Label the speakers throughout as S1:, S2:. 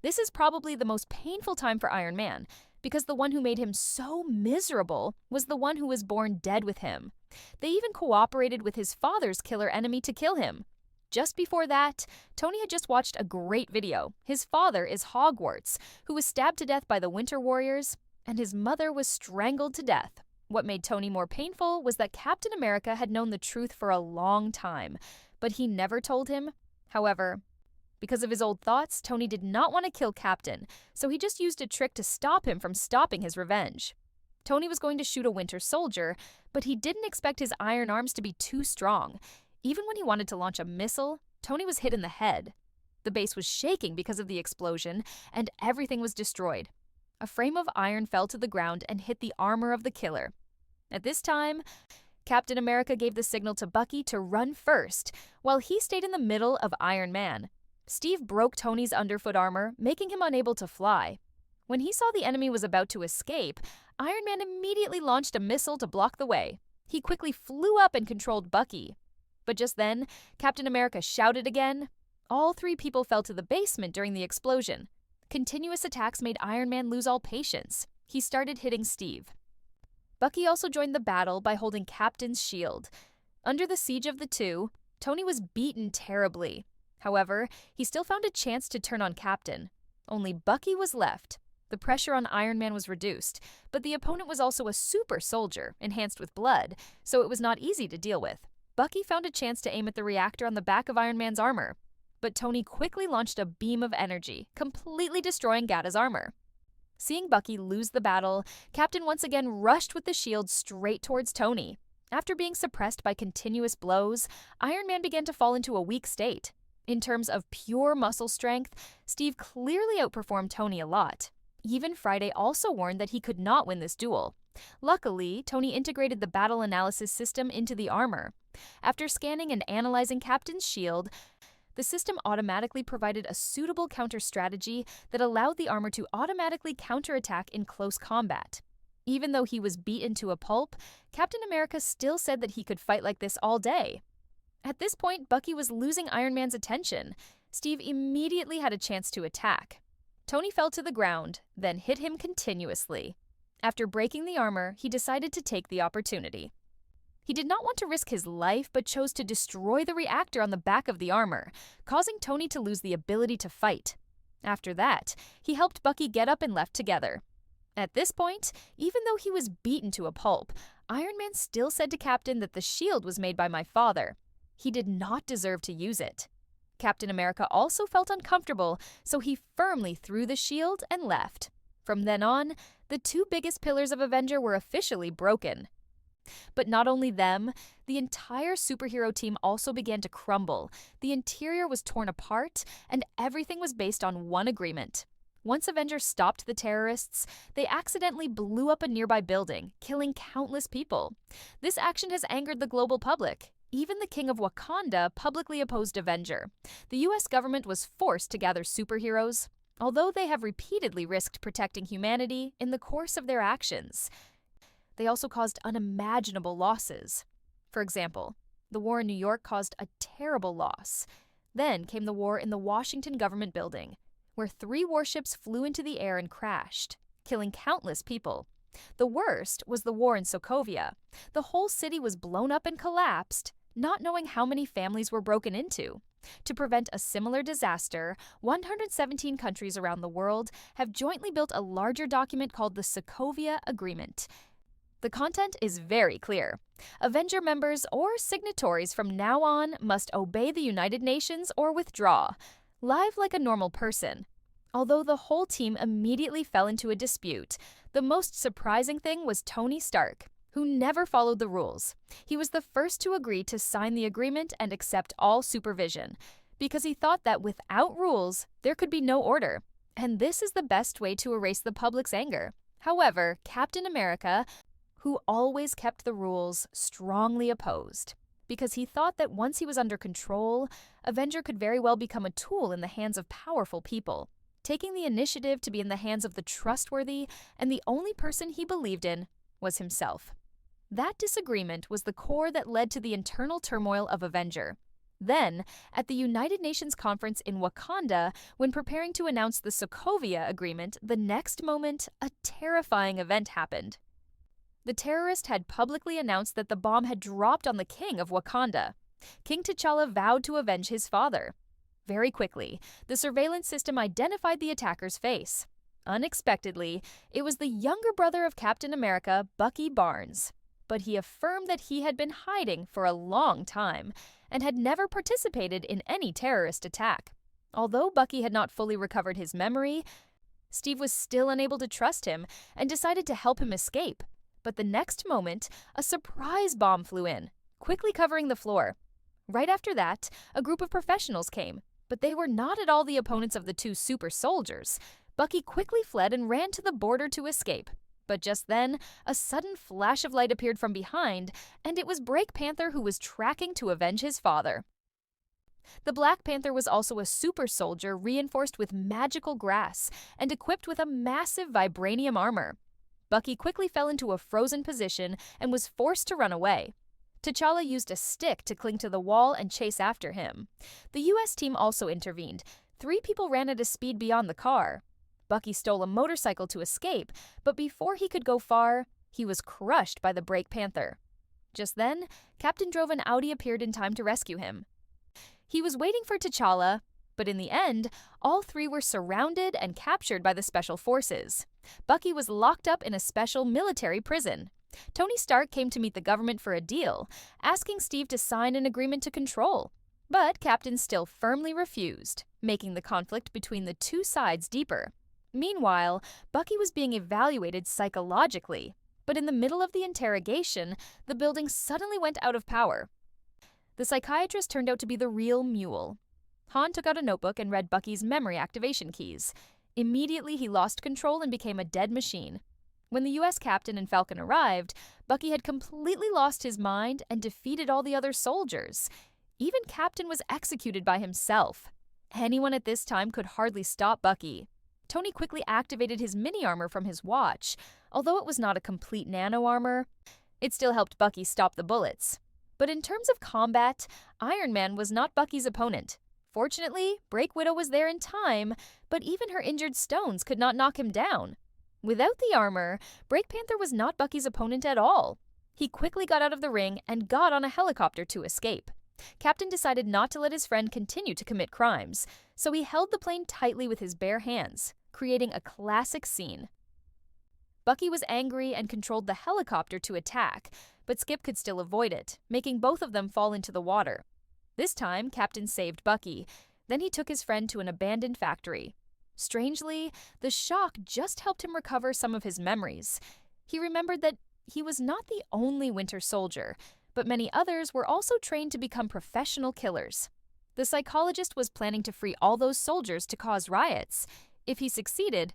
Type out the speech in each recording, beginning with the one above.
S1: This is probably the most painful time for Iron Man, because the one who made him so miserable was the one who was born dead with him. They even cooperated with his father's killer enemy to kill him. Just before that, Tony had just watched a great video. His father is Hogwarts, who was stabbed to death by the Winter Warriors, and his mother was strangled to death. What made Tony more painful was that Captain America had known the truth for a long time, but he never told him. However, because of his old thoughts, Tony did not want to kill Captain, so he just used a trick to stop him from stopping his revenge. Tony was going to shoot a Winter Soldier, but he didn't expect his iron arms to be too strong. Even when he wanted to launch a missile, Tony was hit in the head. The base was shaking because of the explosion, and everything was destroyed. A frame of iron fell to the ground and hit the armor of the killer. At this time, Captain America gave the signal to Bucky to run first, while he stayed in the middle of Iron Man. Steve broke Tony's underfoot armor, making him unable to fly. When he saw the enemy was about to escape, Iron Man immediately launched a missile to block the way. He quickly flew up and controlled Bucky. But just then, Captain America shouted again. All three people fell to the basement during the explosion. Continuous attacks made Iron Man lose all patience. He started hitting Steve. Bucky also joined the battle by holding Captain's shield. Under the siege of the two, Tony was beaten terribly. However, he still found a chance to turn on Captain. Only Bucky was left. The pressure on Iron Man was reduced, but the opponent was also a super soldier, enhanced with blood, so it was not easy to deal with. Bucky found a chance to aim at the reactor on the back of Iron Man's armor, but Tony quickly launched a beam of energy, completely destroying Gata's armor. Seeing Bucky lose the battle, Captain once again rushed with the shield straight towards Tony. After being suppressed by continuous blows, Iron Man began to fall into a weak state. In terms of pure muscle strength, Steve clearly outperformed Tony a lot. Even Friday also warned that he could not win this duel. Luckily, Tony integrated the battle analysis system into the armor. After scanning and analyzing Captain's shield, the system automatically provided a suitable counter strategy that allowed the armor to automatically counterattack in close combat. Even though he was beaten to a pulp, Captain America still said that he could fight like this all day. At this point, Bucky was losing Iron Man's attention. Steve immediately had a chance to attack. Tony fell to the ground, then hit him continuously. After breaking the armor, he decided to take the opportunity. He did not want to risk his life, but chose to destroy the reactor on the back of the armor, causing Tony to lose the ability to fight. After that, he helped Bucky get up and left together. At this point, even though he was beaten to a pulp, Iron Man still said to Captain that the shield was made by my father. He did not deserve to use it. Captain America also felt uncomfortable, so he firmly threw the shield and left. From then on, the two biggest pillars of Avenger were officially broken. But not only them, the entire superhero team also began to crumble. The interior was torn apart, and everything was based on one agreement. Once Avengers stopped the terrorists, they accidentally blew up a nearby building, killing countless people. This action has angered the global public. Even the King of Wakanda publicly opposed Avenger. The US government was forced to gather superheroes, although they have repeatedly risked protecting humanity in the course of their actions. They also caused unimaginable losses. For example, the war in New York caused a terrible loss. Then came the war in the Washington government building, where 3 warships flew into the air and crashed, killing countless people. The worst was the war in Sokovia. The whole city was blown up and collapsed, not knowing how many families were broken into. To prevent a similar disaster, 117 countries around the world have jointly built a larger document called the Sokovia Agreement. The content is very clear. Avenger members or signatories from now on must obey the United Nations or withdraw. Live like a normal person. Although the whole team immediately fell into a dispute, the most surprising thing was Tony Stark, who never followed the rules. He was the first to agree to sign the agreement and accept all supervision, because he thought that without rules, there could be no order. And this is the best way to erase the public's anger. However, Captain America, who always kept the rules, strongly opposed, because he thought that once he was under control, Avenger could very well become a tool in the hands of powerful people, taking the initiative to be in the hands of the trustworthy, and the only person he believed in was himself. That disagreement was the core that led to the internal turmoil of Avenger. Then, at the United Nations conference in Wakanda, when preparing to announce the Sokovia Agreement, the next moment, a terrifying event happened. The terrorist had publicly announced that the bomb had dropped on the king of Wakanda. King T'Challa vowed to avenge his father. Very quickly, the surveillance system identified the attacker's face. Unexpectedly, it was the younger brother of Captain America, Bucky Barnes. But he affirmed that he had been hiding for a long time and had never participated in any terrorist attack. Although Bucky had not fully recovered his memory, Steve was still unable to trust him and decided to help him escape. But the next moment, a surprise bomb flew in, quickly covering the floor. Right after that, a group of professionals came, but they were not at all the opponents of the two super soldiers. Bucky quickly fled and ran to the border to escape. But just then, a sudden flash of light appeared from behind, and it was Black Panther who was tracking to avenge his father. The Black Panther was also a super soldier reinforced with magical grass and equipped with a massive vibranium armor. Bucky quickly fell into a frozen position and was forced to run away. T'Challa used a stick to cling to the wall and chase after him. The U.S. team also intervened. 3 people ran at a speed beyond the car. Bucky stole a motorcycle to escape, but before he could go far, he was crushed by the Black Panther. Just then, Captain drove an Audi appeared in time to rescue him. He was waiting for T'Challa, but in the end, all 3 were surrounded and captured by the Special Forces. Bucky was locked up in a special military prison. Tony Stark came to meet the government for a deal, asking Steve to sign an agreement to control. But Captain still firmly refused, making the conflict between the two sides deeper. Meanwhile, Bucky was being evaluated psychologically, but in the middle of the interrogation, the building suddenly went out of power. The psychiatrist turned out to be the real Mule. Han took out a notebook and read Bucky's memory activation keys. Immediately, he lost control and became a dead machine. When the U.S. captain and Falcon arrived, Bucky had completely lost his mind and defeated all the other soldiers. Even Captain was executed by himself. Anyone at this time could hardly stop Bucky. Tony quickly activated his mini-armor from his watch. Although it was not a complete nano-armor, it still helped Bucky stop the bullets. But in terms of combat, Iron Man was not Bucky's opponent. Fortunately, Black Widow was there in time, but even her injured stones could not knock him down. Without the armor, Black Panther was not Bucky's opponent at all. He quickly got out of the ring and got on a helicopter to escape. Captain decided not to let his friend continue to commit crimes, so he held the plane tightly with his bare hands, creating a classic scene. Bucky was angry and controlled the helicopter to attack, but Skip could still avoid it, making both of them fall into the water. This time, Captain saved Bucky. Then he took his friend to an abandoned factory. Strangely, the shock just helped him recover some of his memories. He remembered that he was not the only Winter Soldier, but many others were also trained to become professional killers. The psychologist was planning to free all those soldiers to cause riots. If he succeeded,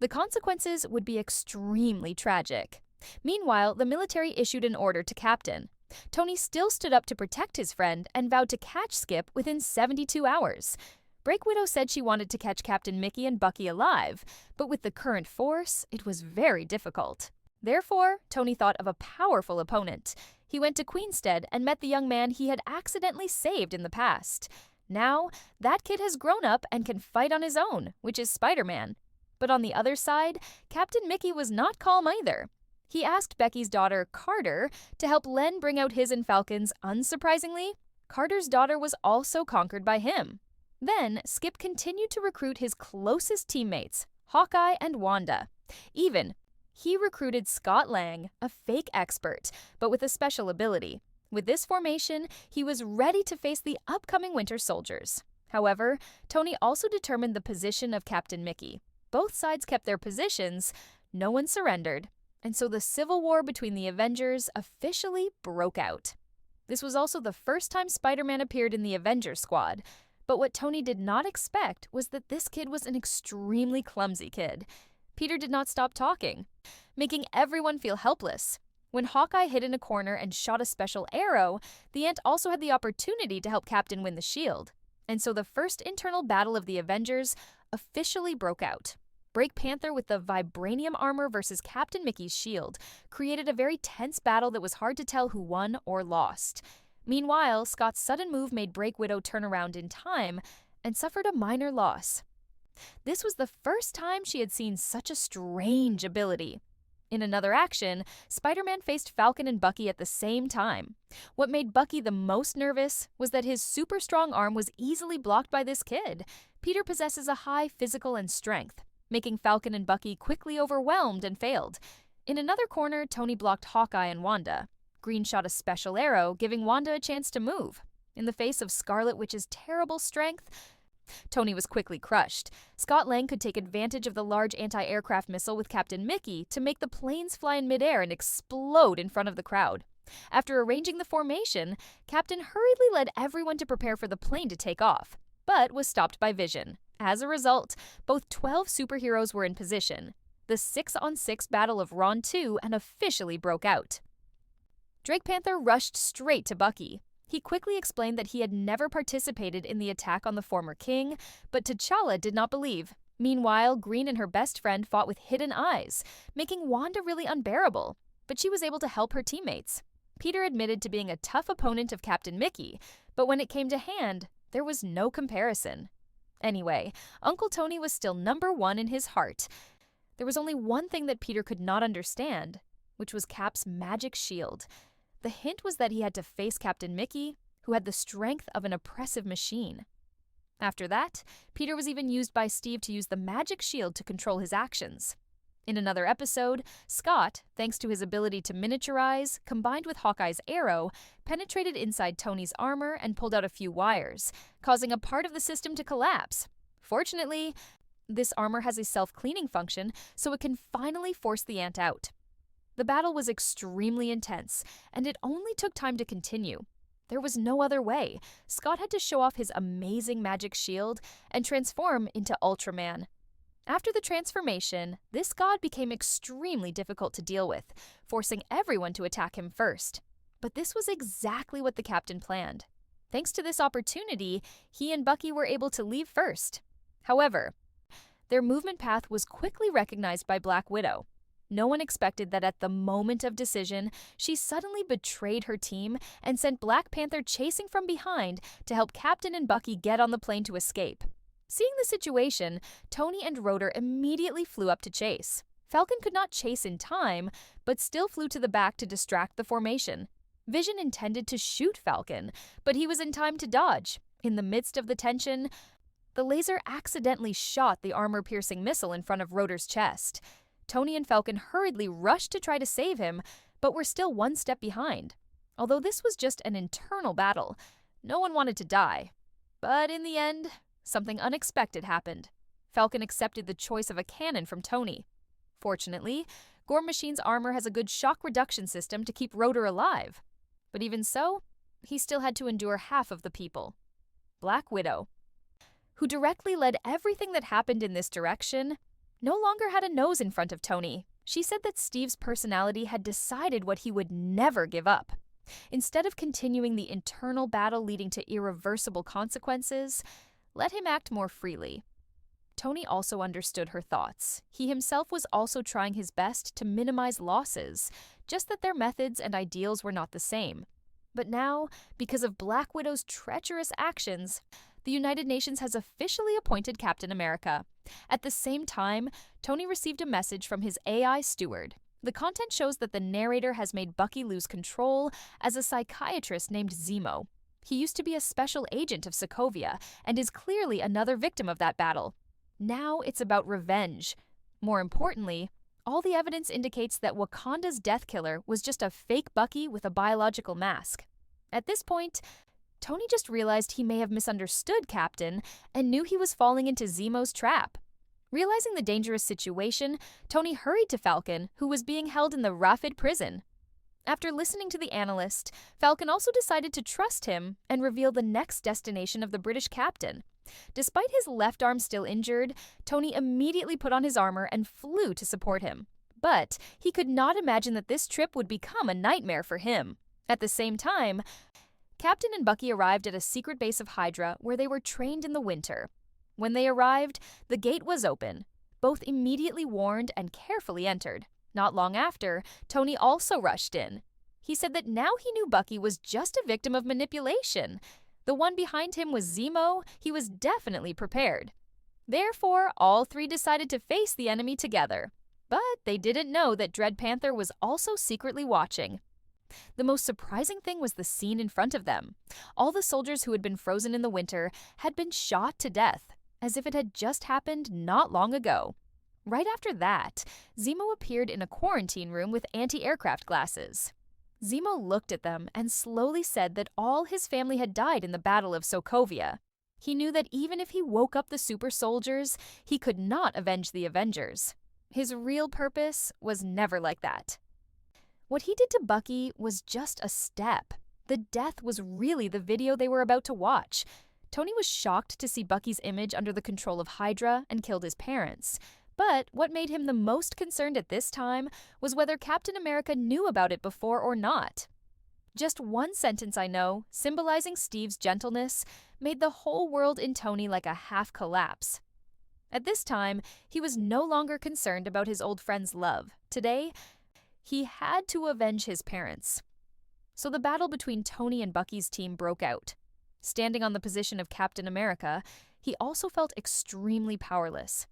S1: the consequences would be extremely tragic. Meanwhile, the military issued an order to Captain. Tony still stood up to protect his friend and vowed to catch Skip within 72 hours. Black Widow said she wanted to catch Captain Mickey and Bucky alive, but with the current force, it was very difficult. Therefore, Tony thought of a powerful opponent. He went to Queenstead and met the young man he had accidentally saved in the past. Now, that kid has grown up and can fight on his own, which is Spider-Man. But on the other side, Captain Mickey was not calm either. He asked Becky's daughter, Carter, to help Len bring out his and Falcon's. Unsurprisingly, Carter's daughter was also conquered by him. Then, Skip continued to recruit his closest teammates, Hawkeye and Wanda. He recruited Scott Lang, a fake expert, but with a special ability. With this formation, he was ready to face the upcoming Winter Soldiers. However, Tony also determined the position of Captain Mickey. Both sides kept their positions, no one surrendered, and so the civil war between the Avengers officially broke out. This was also the first time Spider-Man appeared in the Avengers squad, but what Tony did not expect was that this kid was an extremely clumsy kid. Peter did not stop talking, making everyone feel helpless. When Hawkeye hid in a corner and shot a special arrow, the Ant also had the opportunity to help Captain win the shield. And so the first internal battle of the Avengers officially broke out. Black Panther with the vibranium armor versus Captain Mickey's shield created a very tense battle that was hard to tell who won or lost. Meanwhile, Scott's sudden move made Black Widow turn around in time and suffered a minor loss. This was the first time she had seen such a strange ability. In another action, Spider-Man faced Falcon and Bucky at the same time. What made Bucky the most nervous was that his super strong arm was easily blocked by this kid. Peter possesses a high physical and strength, making Falcon and Bucky quickly overwhelmed and failed. In another corner, Tony blocked Hawkeye and Wanda. Green shot a special arrow, giving Wanda a chance to move. In the face of Scarlet Witch's terrible strength, Tony was quickly crushed. Scott Lang could take advantage of the large anti-aircraft missile with Captain Mickey to make the planes fly in midair and explode in front of the crowd. After arranging the formation, Captain hurriedly led everyone to prepare for the plane to take off, but was stopped by Vision. As a result, both 12 superheroes were in position. The 6-on-6 Battle of Ron 2 and officially broke out. Drake Panther rushed straight to Bucky. He quickly explained that he had never participated in the attack on the former king, but T'Challa did not believe. Meanwhile, Green and her best friend fought with hidden eyes, making Wanda really unbearable, but she was able to help her teammates. Peter admitted to being a tough opponent of Captain Mickey, but when it came to hand, there was no comparison. Anyway, Uncle Tony was still number one in his heart. There was only one thing that Peter could not understand, which was Cap's magic shield. The hint was that he had to face Captain Mickey, who had the strength of an oppressive machine. After that, Peter was even used by Steve to use the magic shield to control his actions. In another episode, Scott, thanks to his ability to miniaturize, combined with Hawkeye's arrow, penetrated inside Tony's armor and pulled out a few wires, causing a part of the system to collapse. Fortunately, this armor has a self-cleaning function, so it can finally force the ant out. The battle was extremely intense, and it only took time to continue. There was no other way. Scott had to show off his amazing magic shield and transform into Ultraman. After the transformation, this god became extremely difficult to deal with, forcing everyone to attack him first. But this was exactly what the captain planned. Thanks to this opportunity, he and Bucky were able to leave first. However, their movement path was quickly recognized by Black Widow. No one expected that at the moment of decision, she suddenly betrayed her team and sent Black Panther chasing from behind to help Captain and Bucky get on the plane to escape. Seeing the situation, Tony and Rotor immediately flew up to chase. Falcon could not chase in time, but still flew to the back to distract the formation. Vision intended to shoot Falcon, but he was in time to dodge. In the midst of the tension, the laser accidentally shot the armor-piercing missile in front of Rotor's chest. Tony and Falcon hurriedly rushed to try to save him, but were still one step behind. Although this was just an internal battle, no one wanted to die. But in the end, something unexpected happened. Falcon accepted the choice of a cannon from Tony. Fortunately, Gore Machine's armor has a good shock reduction system to keep Rotor alive. But even so, he still had to endure half of the people. Black Widow, who directly led everything that happened in this direction, no longer had a nose in front of Tony. She said that Steve's personality had decided what he would never give up. Instead of continuing the internal battle leading to irreversible consequences, let him act more freely. Tony also understood her thoughts. He himself was also trying his best to minimize losses, just that their methods and ideals were not the same. But now, because of Black Widow's treacherous actions, the United Nations has officially appointed Captain America. At the same time, Tony received a message from his AI steward. The content shows that the narrator has made Bucky lose control as a psychiatrist named Zemo. He used to be a special agent of Sokovia and is clearly another victim of that battle. Now it's about revenge. More importantly, all the evidence indicates that Wakanda's death killer was just a fake Bucky with a biological mask. At this point, Tony just realized he may have misunderstood Captain and knew he was falling into Zemo's trap. Realizing the dangerous situation, Tony hurried to Falcon, who was being held in the Rafid prison. After listening to the analyst, Falcon also decided to trust him and reveal the next destination of the British captain. Despite his left arm still injured, Tony immediately put on his armor and flew to support him. But he could not imagine that this trip would become a nightmare for him. At the same time, Captain and Bucky arrived at a secret base of Hydra where they were trained in the winter. When they arrived, the gate was open. Both immediately warned and carefully entered. Not long after, Tony also rushed in. He said that now he knew Bucky was just a victim of manipulation. The one behind him was Zemo. He was definitely prepared. Therefore, all three decided to face the enemy together. But they didn't know that Dread Panther was also secretly watching. The most surprising thing was the scene in front of them. All the soldiers who had been frozen in the winter had been shot to death, as if it had just happened not long ago. Right after that, Zemo appeared in a quarantine room with anti-aircraft glasses. Zemo looked at them and slowly said that all his family had died in the Battle of Sokovia. He knew that even if he woke up the super soldiers, he could not avenge the Avengers. His real purpose was never like that. What he did to Bucky was just a step. The death was really the video they were about to watch. Tony was shocked to see Bucky's image under the control of Hydra and killed his parents. But what made him the most concerned at this time was whether Captain America knew about it before or not. Just one sentence I know, symbolizing Steve's gentleness, made the whole world in Tony like a half collapse. At this time, he was no longer concerned about his old friend's love. Today, he had to avenge his parents. So the battle between Tony and Bucky's team broke out. Standing on the position of Captain America, he also felt extremely powerless.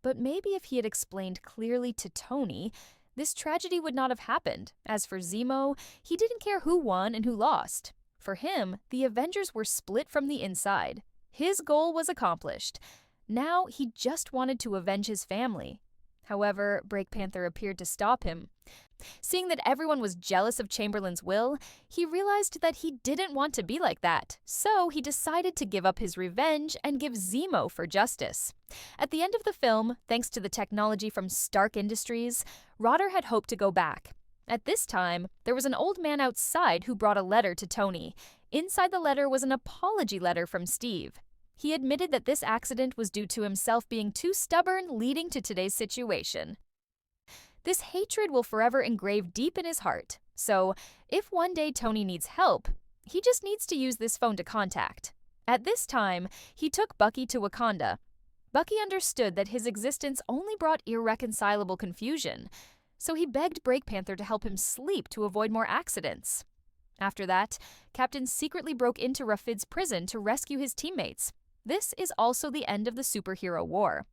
S1: But maybe if he had explained clearly to Tony, this tragedy would not have happened. As for Zemo, he didn't care who won and who lost. For him, the Avengers were split from the inside. His goal was accomplished. Now he just wanted to avenge his family. However, Black Panther appeared to stop him. Seeing that everyone was jealous of Chamberlain's will, he realized that he didn't want to be like that. So he decided to give up his revenge and give Zemo for justice. At the end of the film, thanks to the technology from Stark Industries, Rotter had hoped to go back. At this time, there was an old man outside who brought a letter to Tony. Inside the letter was an apology letter from Steve. He admitted that this accident was due to himself being too stubborn, leading to today's situation. This hatred will forever engrave deep in his heart. So, if one day Tony needs help, he just needs to use this phone to contact. At this time, he took Bucky to Wakanda. Bucky understood that his existence only brought irreconcilable confusion, so he begged Black Panther to help him sleep to avoid more accidents. After that, Captain secretly broke into Rafid's prison to rescue his teammates. This is also the end of the superhero war.